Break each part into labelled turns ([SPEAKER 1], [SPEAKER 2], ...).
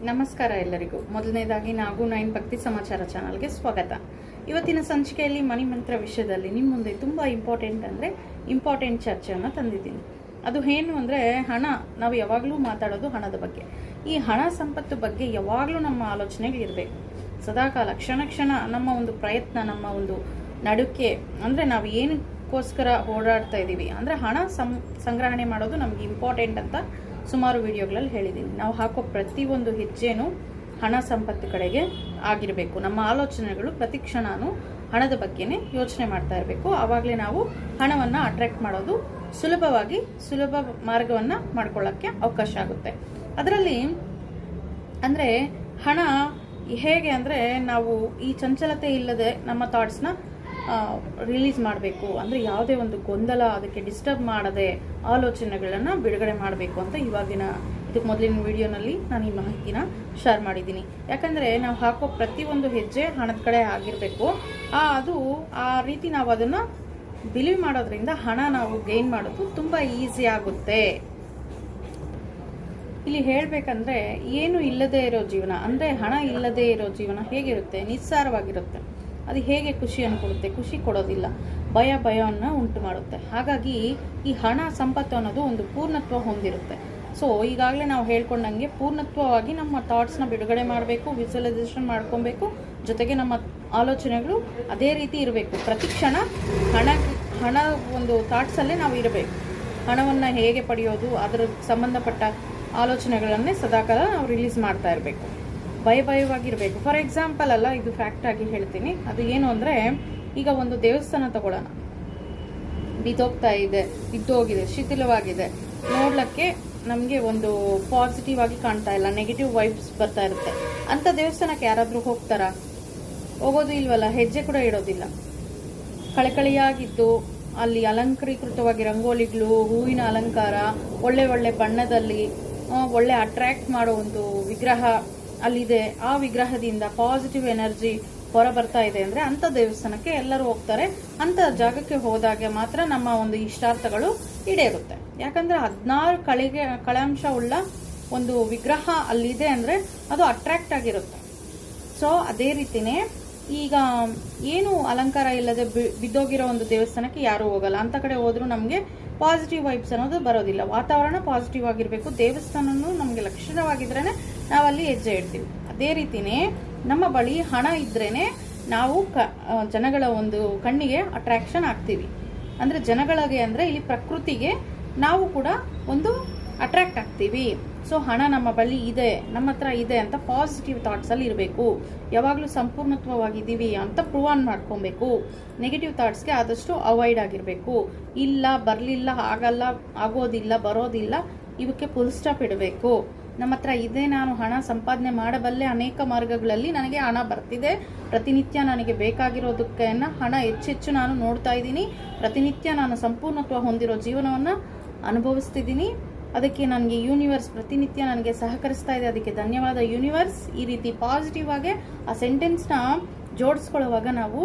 [SPEAKER 1] ನಮಸ್ಕಾರ ಎಲ್ಲರಿಗೂ. ಮೊದಲನೇದಾಗಿ ನಾವು 9 ಭಕ್ತಿ ಸಮಾಚಾರ ಚಾನಲ್ಗೆ ಸ್ವಾಗತ. ಇವತ್ತಿನ ಸಂಚಿಕೆಯಲ್ಲಿ ಮನಿ ಮಂತ್ರ ವಿಷಯದಲ್ಲಿ ನಿಮ್ಮ ಮುಂದೆ ತುಂಬ ಇಂಪಾರ್ಟೆಂಟ್ ಚರ್ಚೆಯನ್ನು ತಂದಿದ್ದೀನಿ. ಅದು ಏನು ಅಂದರೆ ಹಣ. ನಾವು ಯಾವಾಗಲೂ ಮಾತಾಡೋದು ಹಣದ ಬಗ್ಗೆ. ಈ ಹಣ ಸಂಪತ್ತು ಬಗ್ಗೆ ಯಾವಾಗಲೂ ನಮ್ಮ ಆಲೋಚನೆಗಳಿರಬೇಕು. ಸದಾಕಾಲ ಕ್ಷಣ ನಮ್ಮ ಒಂದು ಪ್ರಯತ್ನ, ನಮ್ಮ ಒಂದು ನಡುಕೆ, ಅಂದರೆ ನಾವು ಏನಕ್ಕೋಸ್ಕರ ಓಡಾಡ್ತಾ ಇದ್ದೀವಿ ಅಂದರೆ ಹಣ ಸಂಗ್ರಹಣೆ ಮಾಡೋದು ನಮಗೆ ಇಂಪಾರ್ಟೆಂಟ್ ಅಂತ ಸುಮಾರು ವಿಡಿಯೋಗಳಲ್ಲಿ ಹೇಳಿದ್ದೀನಿ. ನಾವು ಹಾಕೋ ಪ್ರತಿಯೊಂದು ಹೆಜ್ಜೆನೂ ಹಣ ಸಂಪತ್ತು ಕಡೆಗೆ ಆಗಿರಬೇಕು. ನಮ್ಮ ಆಲೋಚನೆಗಳು ಪ್ರತಿ ಕ್ಷಣನೂ ಹಣದ ಬಗ್ಗೆನೇ ಯೋಚನೆ ಮಾಡ್ತಾ ಇರಬೇಕು. ಆವಾಗಲೇ ನಾವು ಹಣವನ್ನು ಅಟ್ರಾಕ್ಟ್ ಮಾಡೋದು ಸುಲಭ ಮಾರ್ಗವನ್ನು ಮಾಡ್ಕೊಳ್ಳೋಕ್ಕೆ ಅವಕಾಶ ಆಗುತ್ತೆ. ಅದರಲ್ಲಿ ಅಂದರೆ ಹಣ ಹೇಗೆ ಅಂದರೆ ನಾವು ಈ ಚಂಚಲತೆ ಇಲ್ಲದೆ ನಮ್ಮ ಥಾಟ್ಸ್ನ ರಿಲೀಸ್ ಮಾಡಬೇಕು. ಅಂದರೆ ಯಾವುದೇ ಒಂದು ಗೊಂದಲ, ಅದಕ್ಕೆ ಡಿಸ್ಟರ್ಬ್ ಮಾಡದೆ ಆಲೋಚನೆಗಳನ್ನು ಬಿಡುಗಡೆ ಮಾಡಬೇಕು ಅಂತ ಇದಕ್ಕೆ ಮೊದಲಿನ ವಿಡಿಯೋನಲ್ಲಿ ನಾನು ಈ ಮಾಹಿತಿನ ಶೇರ್ ಮಾಡಿದ್ದೀನಿ. ಯಾಕಂದರೆ ನಾವು ಹಾಕೋ ಪ್ರತಿಯೊಂದು ಹೆಜ್ಜೆ ಹಣದ ಕಡೆ ಆಗಿರಬೇಕು. ಆ ರೀತಿ ನಾವು ಅದನ್ನು ಬಿಲೀವ್ ಮಾಡೋದ್ರಿಂದ ಹಣ ನಾವು ಗೇನ್ ಮಾಡೋದು ತುಂಬ ಈಸಿ ಆಗುತ್ತೆ. ಇಲ್ಲಿ ಹೇಳಬೇಕಂದ್ರೆ ಏನು ಇಲ್ಲದೆ ಇರೋ ಜೀವನ, ಅಂದರೆ ಹಣ ಇಲ್ಲದೆ ಇರೋ ಜೀವನ ಹೇಗಿರುತ್ತೆ? ನಿಸ್ಸಾರವಾಗಿರುತ್ತೆ. ಅದು ಹೇಗೆ ಖುಷಿಯನ್ನು ಕೊಡುತ್ತೆ? ಖುಷಿ ಕೊಡೋದಿಲ್ಲ, ಭಯವನ್ನು ಉಂಟು ಮಾಡುತ್ತೆ. ಹಾಗಾಗಿ ಈ ಹಣ ಸಂಪತ್ತು ಅನ್ನೋದು ಒಂದು ಪೂರ್ಣತ್ವ ಹೊಂದಿರುತ್ತೆ. ಸೊ ಈಗಾಗಲೇ ನಾವು ಹೇಳ್ಕೊಂಡಂಗೆ ಪೂರ್ಣತ್ವವಾಗಿ ನಮ್ಮ ಥಾಟ್ಸ್ನ ಬಿಡುಗಡೆ ಮಾಡಬೇಕು, ವಿಜುವಲೈಸೇಷನ್ ಮಾಡ್ಕೊಬೇಕು. ಜೊತೆಗೆ ನಮ್ಮ ಆಲೋಚನೆಗಳು ಅದೇ ರೀತಿ ಇರಬೇಕು. ಪ್ರತಿ ಕ್ಷಣ ಹಣ ಒಂದು ಥಾಟ್ಸಲ್ಲೇ ನಾವು ಇರಬೇಕು. ಹಣವನ್ನು ಹೇಗೆ ಪಡೆಯೋದು, ಅದರ ಸಂಬಂಧಪಟ್ಟ ಆಲೋಚನೆಗಳನ್ನೇ ಸದಾಕಾಲ ನಾವು ರಿಲೀಸ್ ಮಾಡ್ತಾ ಇರಬೇಕು. ಭಯವಾಗಿರಬೇಕು. ಫಾರ್ ಎಕ್ಸಾಂಪಲ್ ಅಲ್ಲ, ಇದು ಫ್ಯಾಕ್ಟ್ ಆಗಿ ಹೇಳ್ತೀನಿ. ಅದು ಏನು ಅಂದರೆ, ಈಗ ಒಂದು ದೇವಸ್ಥಾನ ತಗೊಳ್ಳೋಣ, ಬಿದ್ದೋಗಿದೆ, ಶಿಥಿಲವಾಗಿದೆ, ನೋಡ್ಲಿಕ್ಕೆ ನಮಗೆ ಒಂದು ಪಾಸಿಟಿವ್ ಆಗಿ ಕಾಣ್ತಾ ಇಲ್ಲ, ನೆಗೆಟಿವ್ ವೈಬ್ಸ್ ಬರ್ತಾ ಇರುತ್ತೆ. ಅಂಥ ದೇವಸ್ಥಾನಕ್ಕೆ ಯಾರಾದರೂ ಹೋಗೋದು ಇಲ್ವಲ್ಲ, ಹೆಜ್ಜೆ ಕೂಡ ಇಡೋದಿಲ್ಲ. ಕಳೆಕಳಿಯಾಗಿದ್ದು ಅಲ್ಲಿ ಅಲಂಕರೀಕೃತವಾಗಿ ರಂಗೋಲಿಗಳು, ಹೂವಿನ ಅಲಂಕಾರ, ಒಳ್ಳೆ ಬಣ್ಣದಲ್ಲಿ ಒಳ್ಳೆ ಅಟ್ರಾಕ್ಟ್ ಮಾಡೋ ಒಂದು ವಿಗ್ರಹ ಅಲ್ಲಿದೆ. ಆ ವಿಗ್ರಹದಿಂದ ಪಾಸಿಟಿವ್ ಎನರ್ಜಿ ಹೊರ ಬರ್ತಾ ಇದೆ ಅಂದರೆ ಅಂಥ ದೇವಸ್ಥಾನಕ್ಕೆ ಎಲ್ಲರೂ ಹೋಗ್ತಾರೆ. ಅಂಥ ಜಾಗಕ್ಕೆ ಹೋದಾಗ ಮಾತ್ರ ನಮ್ಮ ಒಂದು ಇಷ್ಟಾರ್ಥಗಳು ಈಡೇರುತ್ತೆ. ಯಾಕಂದರೆ 16 ಕಳೆಂಶ ಉಳ್ಳ ಒಂದು ವಿಗ್ರಹ ಅಲ್ಲಿದೆ ಅಂದರೆ ಅದು ಅಟ್ರಾಕ್ಟ್ ಆಗಿರುತ್ತೆ. ಸೊ ಅದೇ ರೀತಿನೇ ಈಗ ಏನು ಅಲಂಕಾರ ಇಲ್ಲದೆ ಬಿದ್ದೋಗಿರೋ ಒಂದು ದೇವಸ್ಥಾನಕ್ಕೆ ಯಾರೂ ಹೋಗಲ್ಲ. ಅಂಥ ಕಡೆ ಹೋದ್ರೂ ನಮಗೆ ಪಾಸಿಟಿವ್ ವೈಬ್ಸ್ ಅನ್ನೋದು ಬರೋದಿಲ್ಲ. ವಾತಾವರಣ ಪಾಸಿಟಿವ್ ಆಗಿರಬೇಕು. ದೇವಸ್ಥಾನನೂ ನಮಗೆ ಲಕ್ಷಣವಾಗಿದ್ರೇ ನಾವಲ್ಲಿ ಹೆಜ್ಜೆ ಇಡ್ತೀವಿ. ಅದೇ ರೀತಿನೇ ನಮ್ಮ ಬಳಿ ಹಣ ಇದ್ರೇನೆ ನಾವು ಜನಗಳ ಒಂದು ಕಣ್ಣಿಗೆ ಅಟ್ರಾಕ್ಷನ್ ಆಗ್ತೀವಿ. ಅಂದರೆ ಜನಗಳಿಗೆ ಅಂದರೆ ಇಲ್ಲಿ ಪ್ರಕೃತಿಗೆ ನಾವು ಕೂಡ ಒಂದು ಅಟ್ರಾಕ್ಟ್ ಆಗ್ತೀವಿ. ಸೊ ಹಣ ನಮ್ಮ ಬಳಿ ಇದೆ, ನಮ್ಮ ಹತ್ರ ಇದೆ ಅಂತ ಪಾಸಿಟಿವ್ ಥಾಟ್ಸಲ್ಲಿ ಇರಬೇಕು. ಯಾವಾಗಲೂ ಸಂಪೂರ್ಣತ್ವವಾಗಿದ್ದೀವಿ ಅಂತ ಪ್ರೂವ್ ಮಾಡ್ಕೊಬೇಕು. ನೆಗೆಟಿವ್ ಥಾಟ್ಸ್ಗೆ ಆದಷ್ಟು ಅವಾಯ್ಡ್ ಆಗಿರಬೇಕು. ಇಲ್ಲ, ಬರಲಿಲ್ಲ, ಆಗಲ್ಲ, ಆಗೋದಿಲ್ಲ, ಬರೋದಿಲ್ಲ, ಇವಕ್ಕೆ ಫುಲ್ ಸ್ಟಾಪ್ ಇಡಬೇಕು. ನಮ್ಮ ಹತ್ರ ಇದೆ, ನಾನು ಹಣ ಸಂಪಾದನೆ ಮಾಡಬಲ್ಲೆ, ಅನೇಕ ಮಾರ್ಗಗಳಲ್ಲಿ ನನಗೆ ಹಣ ಬರ್ತಿದೆ, ಪ್ರತಿನಿತ್ಯ ನನಗೆ ಬೇಕಾಗಿರೋದಕ್ಕೆ ಹಣ ಹೆಚ್ಚೆಚ್ಚು ನಾನು ನೋಡ್ತಾ ಇದ್ದೀನಿ, ಪ್ರತಿನಿತ್ಯ ನಾನು ಸಂಪೂರ್ಣತ್ವ ಹೊಂದಿರೋ ಜೀವನವನ್ನು ಅನುಭವಿಸ್ತಿದ್ದೀನಿ, ಅದಕ್ಕೆ ನನಗೆ ಯೂನಿವರ್ಸ್ ಪ್ರತಿನಿತ್ಯ ನನಗೆ ಸಹಕರಿಸ್ತಾ ಇದೆ, ಅದಕ್ಕೆ ಧನ್ಯವಾದ ಯೂನಿವರ್ಸ್. ಈ ರೀತಿ ಪಾಸಿಟಿವ್ ಆಗಿ ಆ ಸೆಂಟೆನ್ಸ್ನ ಜೋಡಿಸ್ಕೊಳ್ಳುವಾಗ ನಾವು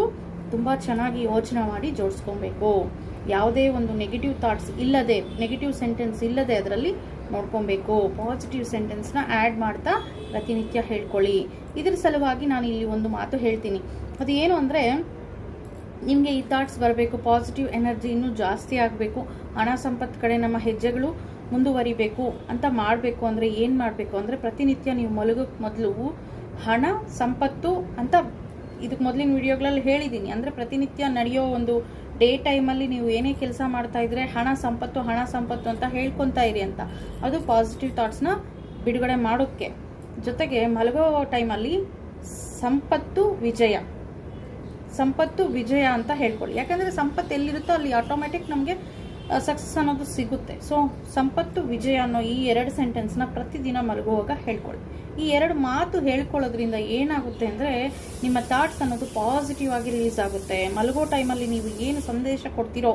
[SPEAKER 1] ತುಂಬ ಚೆನ್ನಾಗಿ ಯೋಚನೆ ಮಾಡಿ ಜೋಡಿಸ್ಕೊಬೇಕು. ಯಾವುದೇ ಒಂದು ನೆಗೆಟಿವ್ ಥಾಟ್ಸ್ ಇಲ್ಲದೆ, ನೆಗೆಟಿವ್ ಸೆಂಟೆನ್ಸ್ ಇಲ್ಲದೆ ಅದರಲ್ಲಿ ನೋಡ್ಕೊಬೇಕು. ಪಾಸಿಟಿವ್ ಸೆಂಟೆನ್ಸ್ನ ಆ್ಯಡ್ ಮಾಡ್ತಾ ಪ್ರತಿನಿತ್ಯ ಹೇಳ್ಕೊಳ್ಳಿ. ಇದ್ರ ಸಲುವಾಗಿ ನಾನು ಇಲ್ಲಿ ಒಂದು ಮಾತು ಹೇಳ್ತೀನಿ. ಅದು ಏನು ಅಂದರೆ, ನಿಮಗೆ ಈ ಥಾಟ್ಸ್ ಬರಬೇಕು, ಪಾಸಿಟಿವ್ ಎನರ್ಜಿ ಇನ್ನೂ ಜಾಸ್ತಿ ಆಗಬೇಕು, ಹಣ ಸಂಪತ್ತು ಕಡೆ ನಮ್ಮ ಹೆಜ್ಜೆಗಳು ಮುಂದುವರಿಬೇಕು ಅಂತ ಮಾಡಬೇಕು ಅಂದರೆ ಏನು ಮಾಡಬೇಕು ಅಂದರೆ, ಪ್ರತಿನಿತ್ಯ ನೀವು ಮಲಗೋಕ್ಕೆ ಮೊದಲು ಹಣ ಸಂಪತ್ತು ಅಂತ ಇದಕ್ಕೆ ಮೊದಲಿನ ವಿಡಿಯೋಗಳಲ್ಲಿ ಹೇಳಿದ್ದೀನಿ. ಅಂದರೆ ಪ್ರತಿನಿತ್ಯ ನಡೆಯೋ ಒಂದು ಡೇ ಟೈಮಲ್ಲಿ ನೀವು ಏನೇ ಕೆಲಸ ಮಾಡ್ತಾ ಇದ್ರೆ ಹಣ ಸಂಪತ್ತು ಅಂತ ಹೇಳ್ಕೊತಾ ಇರಿ ಅಂತ. ಅದು ಪಾಸಿಟಿವ್ ಥಾಟ್ಸ್ನ ಬಿಡುಗಡೆ ಮಾಡೋಕ್ಕೆ. ಜೊತೆಗೆ ಮಲಗೋ ಟೈಮಲ್ಲಿ ಸಂಪತ್ತು ವಿಜಯ ಅಂತ ಹೇಳ್ಕೊಳ್ಳಿ. ಯಾಕಂದರೆ ಸಂಪತ್ತು ಎಲ್ಲಿರುತ್ತೋ ಅಲ್ಲಿ ಆಟೋಮೆಟಿಕ್ ನಮಗೆ ಸಕ್ಸಸ್ ಅನ್ನೋದು ಸಿಗುತ್ತೆ. ಸೊ ಸಂಪತ್ತು ವಿಜಯ ಅನ್ನೋ ಈ 2 ಸೆಂಟೆನ್ಸ್ನ ಪ್ರತಿದಿನ ಮಲಗುವಾಗ ಹೇಳ್ಕೊಳ್ಳಿ. ಈ 2 ಮಾತು ಹೇಳ್ಕೊಳ್ಳೋದ್ರಿಂದ ಏನಾಗುತ್ತೆ ಅಂದರೆ, ನಿಮ್ಮ ಥಾಟ್ಸ್ ಅನ್ನೋದು ಪಾಸಿಟಿವ್ ಆಗಿ ರಿಲೀಸ್ ಆಗುತ್ತೆ. ಮಲಗೋ ಟೈಮಲ್ಲಿ ನೀವು ಏನು ಸಂದೇಶ ಕೊಡ್ತೀರೋ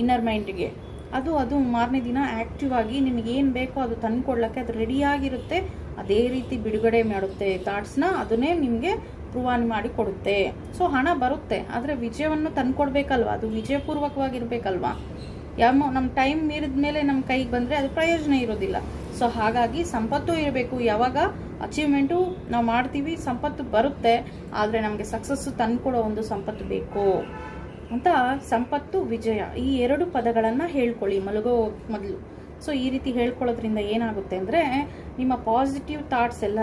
[SPEAKER 1] ಇನ್ನರ್ ಮೈಂಡ್ಗೆ, ಅದು ಮಾರನೇ ದಿನ ಆ್ಯಕ್ಟಿವ್ ಆಗಿ ನಿಮಗೆ ಏನು ಬೇಕೋ ಅದು ತಂದುಕೊಡ್ಲಿಕ್ಕೆ ಅದು ರೆಡಿಯಾಗಿರುತ್ತೆ. ಅದೇ ರೀತಿ ಬಿಡುಗಡೆ ಮಾಡುತ್ತೆ ಥಾಟ್ಸ್ನ, ಅದನ್ನೇ ನಿಮಗೆ ಪ್ರೂವ್ ಮಾಡಿ ಕೊಡುತ್ತೆ. ಸೊ ಹಣ ಬರುತ್ತೆ, ಆದರೆ ವಿಜಯವನ್ನು ತಂದುಕೊಡ್ಬೇಕಲ್ವ, ಅದು ವಿಜಯಪೂರ್ವಕವಾಗಿರ್ಬೇಕಲ್ವ. ನಮ್ಮ ಟೈಮ್ ಮೀರಿದ ಮೇಲೆ ನಮ್ಮ ಕೈಗೆ ಬಂದರೆ ಅದು ಪ್ರಯೋಜನ ಇರೋದಿಲ್ಲ. ಸೊ ಹಾಗಾಗಿ ಸಂಪತ್ತು ಇರಬೇಕು. ಯಾವಾಗ ಅಚೀವ್ಮೆಂಟು ನಾವು ಮಾಡ್ತೀವಿ, ಸಂಪತ್ತು ಬರುತ್ತೆ, ಆದರೆ ನಮಗೆ ಸಕ್ಸಸ್ಸು ತಂದುಕೊಡೋ ಒಂದು ಸಂಪತ್ತು ಬೇಕು ಅಂತ. ಸಂಪತ್ತು, ವಿಜಯ, ಈ 2 ಪದಗಳನ್ನು ಹೇಳ್ಕೊಳ್ಳಿ ಮಲಗೋ ಮೊದಲು. ಸೊ ಈ ರೀತಿ ಹೇಳ್ಕೊಳ್ಳೋದ್ರಿಂದ ಏನಾಗುತ್ತೆ ಅಂದರೆ ನಿಮ್ಮ ಪಾಸಿಟಿವ್ ಥಾಟ್ಸ್ ಎಲ್ಲ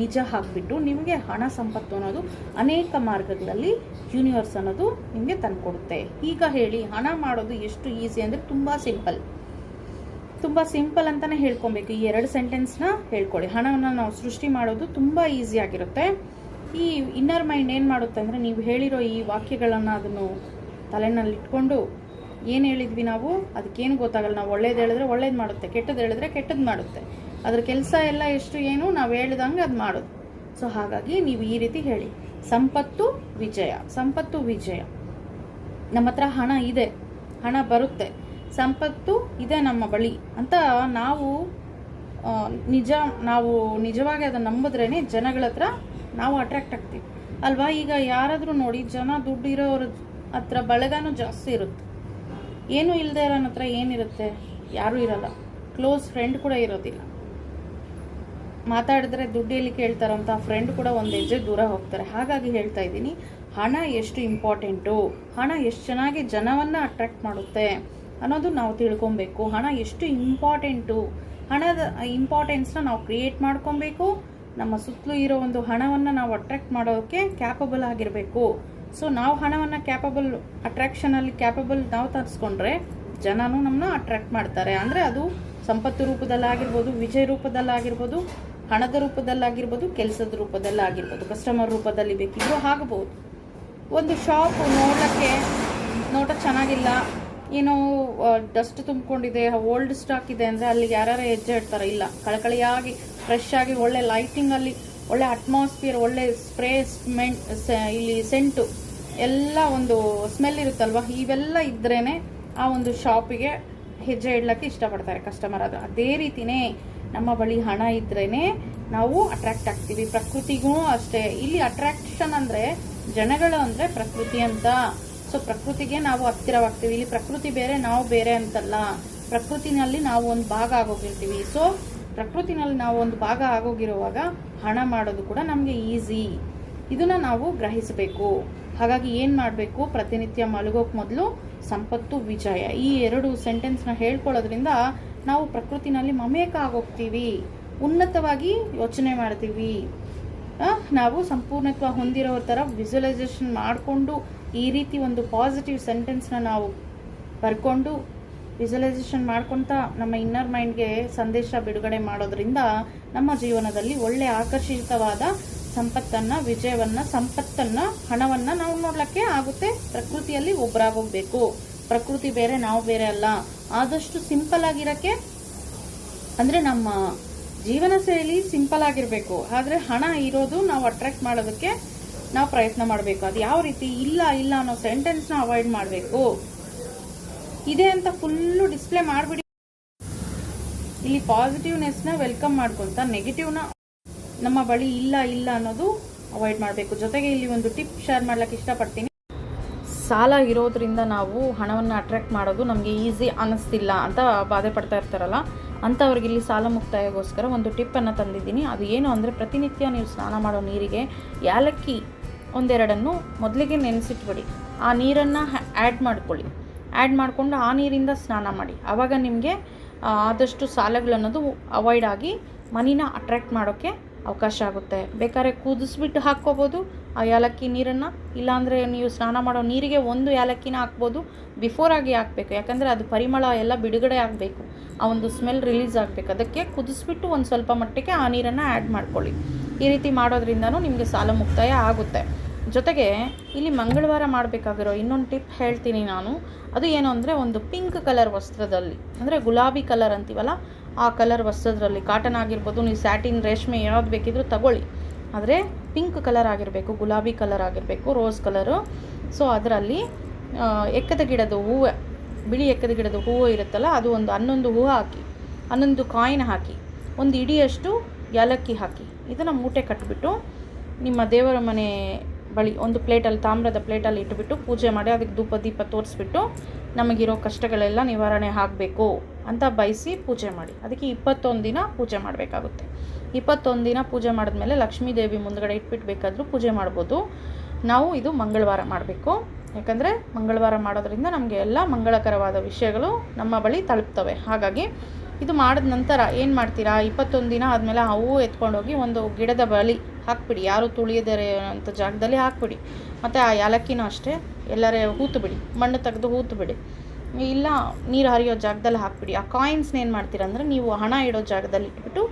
[SPEAKER 1] ನಿಜ ಆಗಿಬಿಟ್ಟು ನಿಮಗೆ ಹಣ ಸಂಪತ್ತು ಅನ್ನೋದು ಅನೇಕ ಮಾರ್ಗಗಳಲ್ಲಿ ಯೂನಿವರ್ಸ್ ಅನ್ನೋದು ನಿಮಗೆ ತಂದುಕೊಡುತ್ತೆ. ಈಗ ಹೇಳಿ, ಹಣ ಮಾಡೋದು ಎಷ್ಟು ಈಸಿ ಅಂದರೆ ತುಂಬ ಸಿಂಪಲ್ ಅಂತಲೇ ಹೇಳ್ಕೊಬೇಕು. ಈ 2 ಸೆಂಟೆನ್ಸ್ನ ಹೇಳ್ಕೊಳ್ಳಿ. ಹಣವನ್ನು ನಾವು ಸೃಷ್ಟಿ ಮಾಡೋದು ತುಂಬ ಈಸಿಯಾಗಿರುತ್ತೆ. ಈ ಇನ್ನರ್ ಮೈಂಡ್ ಏನು ಮಾಡುತ್ತೆ ಅಂದರೆ, ನೀವು ಹೇಳಿರೋ ಈ ವಾಕ್ಯಗಳನ್ನು ಅದನ್ನು ತಲೆನಲ್ಲಿ ಇಟ್ಕೊಂಡು ಏನು ಹೇಳಿದ್ವಿ ನಾವು, ಅದಕ್ಕೇನು ಗೊತ್ತಾಗಲ್ಲ. ನಾವು ಒಳ್ಳೇದು ಹೇಳಿದ್ರೆ ಒಳ್ಳೇದು ಮಾಡುತ್ತೆ, ಕೆಟ್ಟದ್ದು ಹೇಳಿದ್ರೆ ಕೆಟ್ಟದ್ದು ಮಾಡುತ್ತೆ. ಅದ್ರ ಕೆಲಸ ಎಲ್ಲ ಎಷ್ಟು ಏನು ನಾವು ಹೇಳ್ದಂಗೆ ಅದು ಮಾಡೋದು. ಸೊ ಹಾಗಾಗಿ ನೀವು ಈ ರೀತಿ ಹೇಳಿ, ಸಂಪತ್ತು ವಿಜಯ, ಸಂಪತ್ತು ವಿಜಯ. ನಮ್ಮ ಹತ್ರ ಹಣ ಇದೆ, ಹಣ ಬರುತ್ತೆ, ಸಂಪತ್ತು ಇದೆ ನಮ್ಮ ಬಳಿ ಅಂತ ನಾವು ನಿಜವಾಗಿ ಅದನ್ನು ನಂಬಿದ್ರೇ ಜನಗಳ ಹತ್ರ ನಾವು ಅಟ್ರಾಕ್ಟ್ ಆಗ್ತೀವಿ ಅಲ್ವಾ. ಈಗ ಯಾರಾದರೂ ನೋಡಿ, ಜನ ದುಡ್ಡು ಇರೋರ ಹತ್ರ ಬಳಗನೂ ಜಾಸ್ತಿ ಇರುತ್ತೆ, ಏನೂ ಇಲ್ಲದೆ ಇರೋನ ಹತ್ರ ಏನಿರುತ್ತೆ, ಯಾರೂ ಇರಲ್ಲ, ಕ್ಲೋಸ್ ಫ್ರೆಂಡ್ ಕೂಡ ಇರೋದಿಲ್ಲ. ಮಾತಾಡಿದ್ರೆ ದುಡ್ಡು ಎಲ್ಲಿ ಕೇಳ್ತಾರಂತ ಫ್ರೆಂಡ್ ಕೂಡ ಒಂದು ಹೆಜ್ಜೆ ದೂರ ಹೋಗ್ತಾರೆ. ಹಾಗಾಗಿ ಹೇಳ್ತಾ ಇದ್ದೀನಿ, ಹಣ ಎಷ್ಟು ಇಂಪಾರ್ಟೆಂಟು, ಹಣ ಎಷ್ಟು ಚೆನ್ನಾಗಿ ಜನವನ್ನು ಅಟ್ರಾಕ್ಟ್ ಮಾಡುತ್ತೆ ಅನ್ನೋದು ನಾವು ತಿಳ್ಕೊಬೇಕು. ಹಣ ಎಷ್ಟು ಇಂಪಾರ್ಟೆಂಟು, ಹಣದ ಇಂಪಾರ್ಟೆನ್ಸ್ನ ನಾವು ಕ್ರಿಯೇಟ್ ಮಾಡ್ಕೊಬೇಕು. ನಮ್ಮ ಸುತ್ತಲೂ ಇರೋ ಒಂದು ಹಣವನ್ನು ನಾವು ಅಟ್ರಾಕ್ಟ್ ಮಾಡೋಕ್ಕೆ ಕ್ಯಾಪಬಲ್ ಆಗಿರಬೇಕು. ಸೊ ನಾವು ಹಣವನ್ನು ಅಟ್ರಾಕ್ಷನಲ್ಲಿ ಕ್ಯಾಪಬಲ್ ನಾವು ತರಿಸ್ಕೊಂಡ್ರೆ ಜನನೂ ನಮ್ಮನ್ನ ಅಟ್ರಾಕ್ಟ್ ಮಾಡ್ತಾರೆ. ಅಂದರೆ ಅದು ಸಂಪತ್ತು ರೂಪದಲ್ಲಾಗಿರ್ಬೋದು, ವಿಜಯ ರೂಪದಲ್ಲಾಗಿರ್ಬೋದು, ಹಣದ ರೂಪದಲ್ಲಾಗಿರ್ಬೋದು, ಕೆಲಸದ ರೂಪದಲ್ಲಾಗಿರ್ಬೋದು, ಕಸ್ಟಮರ್ ರೂಪದಲ್ಲಿ ಬೇಕಿದ್ರೂ ಆಗಬಹುದು. ಒಂದು ಶಾಪ್ ನೋಡೋಕ್ಕೆ ನೋಟ ಚೆನ್ನಾಗಿಲ್ಲ, ಏನೋ ಡಸ್ಟ್ ತುಂಬಿಕೊಂಡಿದೆ, ಓಲ್ಡ್ ಸ್ಟಾಕ್ ಇದೆ ಅಂದರೆ ಅಲ್ಲಿಗೆ ಯಾರು ಹೆಜ್ಜೆ ಇಡ್ತಾರೆ? ಇಲ್ಲ, ಕಳಕಳಿಯಾಗಿ ಫ್ರೆಶ್ ಆಗಿ ಒಳ್ಳೆ ಲೈಟಿಂಗಲ್ಲಿ, ಒಳ್ಳೆ ಅಟ್ಮಾಸ್ಫಿಯರ್, ಒಳ್ಳೆ ಸ್ಪ್ರೇ, ಇಲ್ಲಿ ಸೆಂಟು ಎಲ್ಲ ಒಂದು ಸ್ಮೆಲ್ ಇರುತ್ತಲ್ವ, ಇವೆಲ್ಲ ಇದ್ರೇ ಆ ಒಂದು ಶಾಪಿಗೆ ಹೆಜ್ಜೆ ಇಡ್ಲಿಕ್ಕೆ ಇಷ್ಟಪಡ್ತಾರೆ ಕಸ್ಟಮರ್. ಅದು ಅದೇ ರೀತಿಯೇ ನಮ್ಮ ಬಳಿ ಹಣ ಇದ್ರೇ ನಾವು ಅಟ್ರಾಕ್ಟ್ ಆಗ್ತೀವಿ. ಪ್ರಕೃತಿಗೂ ಅಷ್ಟೇ. ಇಲ್ಲಿ ಅಟ್ರಾಕ್ಷನ್ ಅಂದರೆ ಜನಗಳು ಅಂದರೆ ಪ್ರಕೃತಿ ಅಂತ. ಸೊ ಪ್ರಕೃತಿಗೆ ನಾವು ಹತ್ತಿರವಾಗ್ತೀವಿ. ಇಲ್ಲಿ ಪ್ರಕೃತಿ ಬೇರೆ, ನಾವು ಬೇರೆ ಅಂತಲ್ಲ. ಪ್ರಕೃತಿನಲ್ಲಿ ನಾವು ಒಂದು ಭಾಗ ಆಗೋಗಿರ್ತೀವಿ. ಸೊ ಪ್ರಕೃತಿನಲ್ಲಿ ನಾವು ಒಂದು ಭಾಗ ಆಗೋಗಿರುವಾಗ ಹಣ ಮಾಡೋದು ಕೂಡ ನಮಗೆ ಈಸಿ. ಇದನ್ನು ನಾವು ಗ್ರಹಿಸಬೇಕು. ಹಾಗಾಗಿ ಏನು ಮಾಡಬೇಕು, ಪ್ರತಿನಿತ್ಯ ಮಲಗೋಕೆ ಮೊದಲು ಸಂಪತ್ತು ವಿಜಯ ಈ 2 ಸೆಂಟೆನ್ಸ್ನ ಹೇಳ್ಕೊಳ್ಳೋದ್ರಿಂದ ನಾವು ಪ್ರಕೃತಿನಲ್ಲಿ ಮಮೇಕ ಆಗೋಗ್ತೀವಿ, ಉನ್ನತವಾಗಿ ಯೋಚನೆ ಮಾಡ್ತೀವಿ. ನಾವು ಸಂಪೂರ್ಣತ್ವ ಹೊಂದಿರೋರ ಥರ ವಿಜುವಲೈಸೇಷನ್ ಮಾಡಿಕೊಂಡು ಈ ರೀತಿ ಒಂದು ಪಾಸಿಟಿವ್ ಸೆಂಟೆನ್ಸ್ನ ನಾವು ಬರ್ಕೊಂಡು ವಿಜುವಲೈಸೇಷನ್ ಮಾಡ್ಕೊತ ನಮ್ಮ ಇನ್ನರ್ ಮೈಂಡ್ಗೆ ಸಂದೇಶ ಬಿಡುಗಡೆ ಮಾಡೋದ್ರಿಂದ ನಮ್ಮ ಜೀವನದಲ್ಲಿ ಒಳ್ಳೆ ಆಕರ್ಷಿತವಾದ ಸಂಪತ್ತನ್ನು, ವಿಜಯವನ್ನು, ಸಂಪತ್ತನ್ನು, ಹಣವನ್ನು ನಾವು ನೋಡ್ಲಿಕ್ಕೆ ಆಗುತ್ತೆ. ಪ್ರಕೃತಿಯಲ್ಲಿ ಒಬ್ಬರಾಗೋಗ್ಬೇಕು. ಪ್ರಕೃತಿ ಬೇರೆ, ನಾವು ಬೇರೆ ಅಲ್ಲ. ಆದಷ್ಟು ಸಿಂಪಲ್ ಆಗಿರೋಕ್ಕೆ, ಅಂದರೆ ನಮ್ಮ ಜೀವನ ಶೈಲಿ ಸಿಂಪಲ್ ಆಗಿರಬೇಕು. ಆದರೆ ಹಣ ಇರೋದು ನಾವು ಅಟ್ರಾಕ್ಟ್ ಮಾಡೋದಕ್ಕೆ ನಾವು ಪ್ರಯತ್ನ ಮಾಡಬೇಕು. ಅದು ಯಾವ ರೀತಿ? ಇಲ್ಲ ಇಲ್ಲ ಅನ್ನೋ ಸೆಂಟೆನ್ಸ್ನ ಅವಾಯ್ಡ್ ಮಾಡಬೇಕು. ಇದೆ ಅಂತ ಫುಲ್ಲು ಡಿಸ್ಪ್ಲೇ ಮಾಡಿಬಿಡಿ. ಇಲ್ಲಿ ಪಾಸಿಟಿವ್ನೆಸ್ನ ವೆಲ್ಕಮ್ ಮಾಡ್ಕೊತ ನೆಗೆಟಿವ್ನ ನಮ್ಮ ಬಳಿ ಇಲ್ಲ ಇಲ್ಲ ಅನ್ನೋದು ಅವಾಯ್ಡ್ ಮಾಡಬೇಕು. ಜೊತೆಗೆ ಇಲ್ಲಿ ಒಂದು ಟಿಪ್ ಶೇರ್ ಮಾಡ್ಲಿಕ್ಕೆ ಇಷ್ಟಪಡ್ತೀನಿ. ಸಾಲ ಇರೋದ್ರಿಂದ ನಾವು ಹಣವನ್ನು ಅಟ್ರಾಕ್ಟ್ ಮಾಡೋದು ನಮಗೆ ಈಸಿ ಅನ್ನಿಸ್ತಿಲ್ಲ ಅಂತ ಬಾಧೆ ಪಡ್ತಾ ಇರ್ತಾರಲ್ಲ, ಅಂಥವ್ರಿಗೆ ಇಲ್ಲಿ ಸಾಲ ಮುಕ್ತಾಯಗೋಸ್ಕರ ಒಂದು ಟಿಪ್ಪನ್ನು ತಂದಿದ್ದೀನಿ. ಅದು ಏನು ಅಂದರೆ, ಪ್ರತಿನಿತ್ಯ ನೀವು ಸ್ನಾನ ಮಾಡೋ ನೀರಿಗೆ ಯಾಲಕ್ಕಿ 1-2 ಮೊದಲಿಗೆ ನೆನೆಸಿಟ್ಬಿಡಿ. ಆ ನೀರನ್ನು ಆ್ಯಡ್ ಮಾಡ್ಕೊಳ್ಳಿ. ಆ್ಯಡ್ ಮಾಡಿಕೊಂಡು ಆ ನೀರಿಂದ ಸ್ನಾನ ಮಾಡಿ. ಆವಾಗ ನಿಮಗೆ ಆದಷ್ಟು ಸಾಲಗಳನ್ನೋದು ಅವಾಯ್ಡ್ ಆಗಿ ಮನಿನ ಅಟ್ರಾಕ್ಟ್ ಮಾಡೋಕ್ಕೆ ಅವಕಾಶ ಆಗುತ್ತೆ. ಬೇಕಾದ್ರೆ ಕುದಿಸ್ಬಿಟ್ಟು ಹಾಕ್ಕೋಬೋದು ಆ ಏಲಕ್ಕಿ ನೀರನ್ನು. ಇಲ್ಲಾಂದರೆ ನೀವು ಸ್ನಾನ ಮಾಡೋ ನೀರಿಗೆ 1 ಏಲಕ್ಕಿನ ಹಾಕ್ಬೋದು. ಬಿಫೋರಾಗಿ ಹಾಕಬೇಕು, ಯಾಕಂದರೆ ಅದು ಪರಿಮಳ ಎಲ್ಲ ಬಿಡುಗಡೆ ಆಗಬೇಕು, ಆ ಒಂದು ಸ್ಮೆಲ್ ರಿಲೀಸ್ ಆಗಬೇಕು. ಅದಕ್ಕೆ ಕುದಿಸ್ಬಿಟ್ಟು ಒಂದು ಸ್ವಲ್ಪ ಮಟ್ಟಿಗೆ ಆ ನೀರನ್ನು ಆ್ಯಡ್ ಮಾಡ್ಕೊಳ್ಳಿ. ಈ ರೀತಿ ಮಾಡೋದ್ರಿಂದನೂ ನಿಮಗೆ ಸಾಲ ಮುಕ್ತಾಯ ಆಗುತ್ತೆ. ಜೊತೆಗೆ ಇಲ್ಲಿ ಮಂಗಳವಾರ ಮಾಡಬೇಕಾಗಿರೋ ಇನ್ನೊಂದು ಟಿಪ್ ಹೇಳ್ತೀನಿ ನಾನು. ಅದು ಏನು ಅಂದರೆ, ಒಂದು ಪಿಂಕ್ ಕಲರ್ ವಸ್ತ್ರದಲ್ಲಿ, ಅಂದರೆ ಗುಲಾಬಿ ಕಲರ್ ಅಂತೀವಲ್ಲ, ಆ ಕಲರ್ ವಸ್ತ್ರದಲ್ಲಿ, ಕಾಟನ್ ಆಗಿರ್ಬೋದು, ನೀವು ಸ್ಯಾಟಿನ್, ರೇಷ್ಮೆ ಯಾವ್ದು ಬೇಕಿದ್ರೂ ತಗೊಳ್ಳಿ. ಆದರೆ ಪಿಂಕ್ ಕಲರ್ ಆಗಿರಬೇಕು, ಗುಲಾಬಿ ಕಲರ್ ಆಗಿರಬೇಕು, ರೋಸ್ ಕಲರು. ಸೊ ಅದರಲ್ಲಿ ಎಕ್ಕದ ಗಿಡದ ಹೂವು, ಬಿಳಿ ಎಕ್ಕದ ಗಿಡದ ಹೂವು ಇರುತ್ತಲ್ಲ, ಅದು ಒಂದು 11 ಹೂವು ಹಾಕಿ, 11 ಕಾಯಿನ್ ಹಾಕಿ, ಒಂದು ಇಡಿಯಷ್ಟು ಏಲಕ್ಕಿ ಹಾಕಿ, ಇದನ್ನು ಮೂಟೆ ಕಟ್ಟಿಬಿಟ್ಟು ನಿಮ್ಮ ದೇವರ ಮನೆ ಬಳಿ ಒಂದು ಪ್ಲೇಟಲ್ಲಿ, ತಾಮ್ರದ ಪ್ಲೇಟಲ್ಲಿ ಇಟ್ಬಿಟ್ಟು ಪೂಜೆ ಮಾಡಿ ಅದಕ್ಕೆ ಧೂಪ ದೀಪ ತೋರಿಸ್ಬಿಟ್ಟು ನಮಗಿರೋ ಕಷ್ಟಗಳೆಲ್ಲ ನಿವಾರಣೆ ಆಗಬೇಕು ಅಂತ ಬಯಸಿ ಪೂಜೆ ಮಾಡಿ. ಅದಕ್ಕೆ 21 ದಿನ ಪೂಜೆ ಮಾಡಬೇಕಾಗುತ್ತೆ. 21 ದಿನ ಪೂಜೆ ಮಾಡಿದ್ಮೇಲೆ ಲಕ್ಷ್ಮೀ ದೇವಿ ಮುಂದ್ಗಡೆ ಇಟ್ಬಿಟ್ಟು ಬೇಕಾದರೂ ಪೂಜೆ ಮಾಡ್ಬೋದು. ನಾವು ಇದು ಮಂಗಳವಾರ ಮಾಡಬೇಕು. ಯಾಕಂದರೆ ಮಂಗಳವಾರ ಮಾಡೋದ್ರಿಂದ ನಮಗೆ ಎಲ್ಲ ಮಂಗಳಕರವಾದ ವಿಷಯಗಳು ನಮ್ಮ ಬಳಿ ತಲುಪ್ತವೆ. ಹಾಗಾಗಿ ಇದು ಮಾಡಿದ ನಂತರ ಏನು ಮಾಡ್ತೀರಾ, 21 ದಿನ ಆದಮೇಲೆ ಆ ಹೂವು ಎತ್ಕೊಂಡೋಗಿ ಒಂದು ಗಿಡದ ಬಳಿ ಹಾಕ್ಬಿಡಿ. ಯಾರು ತುಳಿಯದೇ ಅಂಥ ಜಾಗದಲ್ಲಿ ಹಾಕ್ಬಿಡಿ. ಮತ್ತು ಆ ಏಲಕ್ಕಿನೂ ಅಷ್ಟೇ ಎಲ್ಲರೇ ಹೂತು ಬಿಡಿ, ಮಣ್ಣು ತೆಗೆದು ಹೂತು ಬಿಡಿ, ಇಲ್ಲ ನೀರು ಹರಿಯೋ ಜಾಗದಲ್ಲಿ ಹಾಕ್ಬಿಡಿ. ಆ ಕಾಯಿನ್ಸ್ನ ಏನು ಮಾಡ್ತೀರಾ ಅಂದರೆ ನೀವು ಹಣ ಇಡೋ ಜಾಗದಲ್ಲಿ ಇಟ್ಬಿಟ್ಟು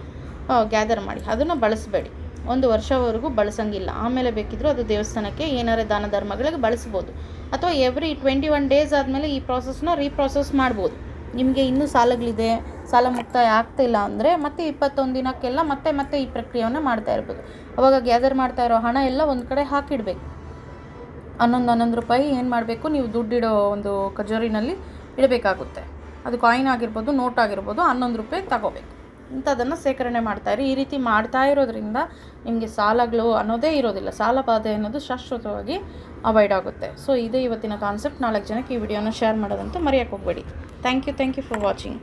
[SPEAKER 1] ಗ್ಯಾದರ್ ಮಾಡಿ, ಅದನ್ನು ಬಳಸಬೇಡಿ. 1 ವರ್ಷವರೆಗೂ ಬಳಸಂಗಿಲ್ಲ. ಆಮೇಲೆ ಬೇಕಿದ್ದರೂ ಅದು ದೇವಸ್ಥಾನಕ್ಕೆ ಏನಾರೇ ದಾನ ಧರ್ಮಗಳಿಗೆ ಬಳಸ್ಬೋದು. ಅಥವಾ ಎವ್ರಿ 21 ಡೇಸ್ ಆದಮೇಲೆ ಈ ಪ್ರಾಸೆಸ್ನ ರೀಪ್ರಾಸೆಸ್ ಮಾಡ್ಬೋದು. ನಿಮಗೆ ಇನ್ನೂ ಸಾಲಗಳಿದೆ, ಸಾಲ ಮುಕ್ತಾಯ ಆಗ್ತಿಲ್ಲ ಅಂದರೆ ಮತ್ತೆ 21 ದಿನಕ್ಕೆಲ್ಲ ಮತ್ತೆ ಈ ಪ್ರಕ್ರಿಯೆಯನ್ನು ಮಾಡ್ತಾ ಇರ್ಬೋದು. ಅವಾಗ ಗ್ಯಾದರ್ ಮಾಡ್ತಾ ಇರೋ ಹಣ ಎಲ್ಲ ಒಂದು ಕಡೆ ಹಾಕಿಡಬೇಕು. 11 ರೂಪಾಯಿ ಏನು ಮಾಡಬೇಕು, ನೀವು ದುಡ್ಡಿಡೋ ಒಂದು ಕಜೋರಿನಲ್ಲಿ ಇಡಬೇಕಾಗುತ್ತೆ. ಅದು ಕಾಯಿನ್ ಆಗಿರ್ಬೋದು, ನೋಟ್ ಆಗಿರ್ಬೋದು, 11 ರೂಪಾಯಿ ತಗೋಬೇಕು. ಇಂಥದ್ದನ್ನು ಸೇಕರಣೆ ಮಾಡ್ತಾಯಿರಿ. ಈ ರೀತಿ ಮಾಡ್ತಾ ಇರೋದ್ರಿಂದ ನಿಮಗೆ ಸಾಲಗಳು ಅನ್ನೋದೇ ಇರೋದಿಲ್ಲ. ಸಾಲ ಬಾಧೆ ಅನ್ನೋದು ಶಾಶ್ವತವಾಗಿ ಅವಾಯ್ಡ್ ಆಗುತ್ತೆ. ಸೊ ಇದೇ ಇವತ್ತಿನ ಕಾನ್ಸೆಪ್ಟ್. 4 ಜನಕ್ಕೆ ಈ ವಿಡಿಯೋನ ಶೇರ್ ಮಾಡೋದಂತೂ ಮರೆಯೋಕ್ಕೆ ಹೋಗಬೇಡಿ. Thank you for watching.